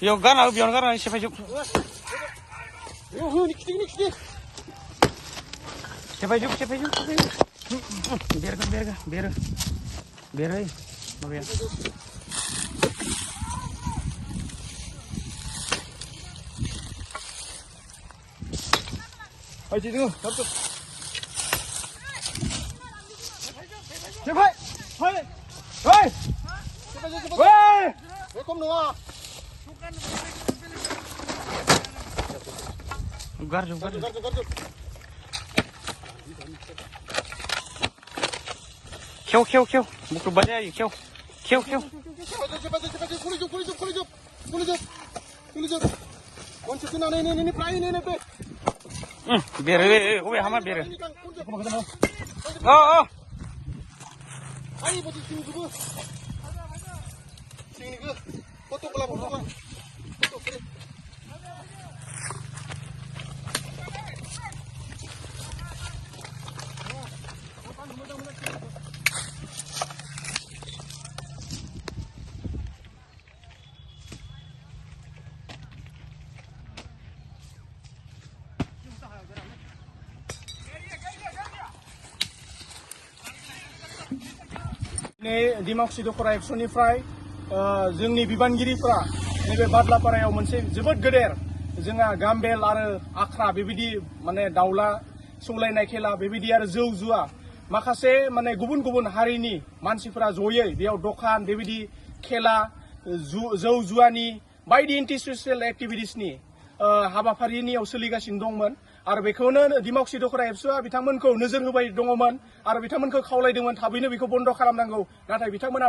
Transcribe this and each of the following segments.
Yo gana biar gana siapa juk? Siapa juk? Biar aja, mau ya. Ayo sini, satu. Siapa? Hei. Welcome doa. Gar. Kêu. Buku baca aja, kêu. Cepat. Kunci ini play ini pe. Biar hama biar. Oh. Ayo baju sini juga. Sini ke. Foto bola. Ini dimaksud dख'र एबसुनिफ्राय जोंनि बिबानगिरिफोरा नैबे बादलापारायाव मोनसे जोबोद गेदेर जोंहा गाम्बेल आरो आख्रा बेबायदि माने दाउला सौलायनाय खेला बेबायदि आरो जौ जुवा माखासे माने गुबुन हारिनि मानसिफोरा जयै बेयाव दखान बेबायदि खेला जौ जुवानि बायदि एन्टि ससियेल एक्टिभिटिसनि हाबाफारिनियाव सोलिगासिनो दंमोन आरो बेखौनो दिमाकुसि दख'र एबसुआ बिथांमोनखौ नोजोर होबाय दङमोन आरो बिथांमोनखौ खावलायदोंमोन थाबैनो बेखौ बन्द खालामनांगौ नाथाय बिथांमोना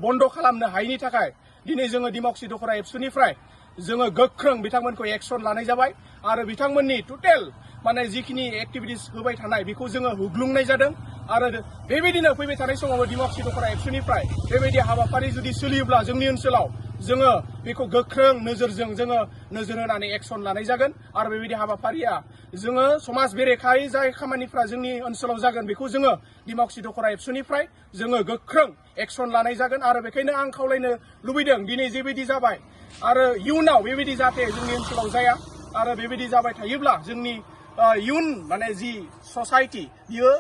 बन्द खालामनो हायैनि थाखाय दिनै जोङो दिमाकुसि दख'र एबसुनिफ्राय जोङो गोख्रों बिथांमोनखौ एक्सन लानाय जाबाय आरो बिथांमोननि टटेल माने जिखिनि एक्टिभिटिस होबाय थानाय बेखौ जोङो होग्लुंनाय जादों आरो बेबायदिनो फैबाय थानाय समाव दिमाकुसि दख'र एबसुनिफ्राय बेबायदि हाबाफारि जुदि सोलियोब्ला जोंनि ओनसोलाव जोङो बेखौ गोख्रों नोजोरजों जोङो नोजोर होनानै एक्सन लानाय जागोन आरो बेबायदि हाबाफारिया जोङो समाज बेरेखायै जाय खामानिफ्रा जोंनि ओनसोलाव जागोन बेखौ जोङो दिमाकुसि दख'र एबसुनिफ्राय जोङो गोख्रों एक्सन लानाय जागोन आरो बेखायनो आं खावलायनो लुबैदों दिनै जेबायदि जाबाय आरो इयुनाव बेबायदि जाहाथे जोंनि ओनसोलाव जाया आरो बेबायदि जाबाय थायोब्ला जोंनि इयुन माने जि ससाइटि बियो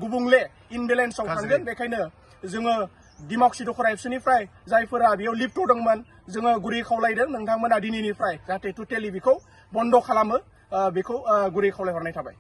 गुबुंले इनबेलेन्सआव थांगोन बेखायनो जोङो दिमाकुसि दख'र एबसुनिफ्राय जायफोरा बेयाव लिप्त दंमोन जोङो गुरै खावलायदों नोंथांमोना दिनैनिफ्राय जाहाथे टटेलि बेखौ बन्द खालामो बेखौ गुरै खावलायहरनाय थाबाय।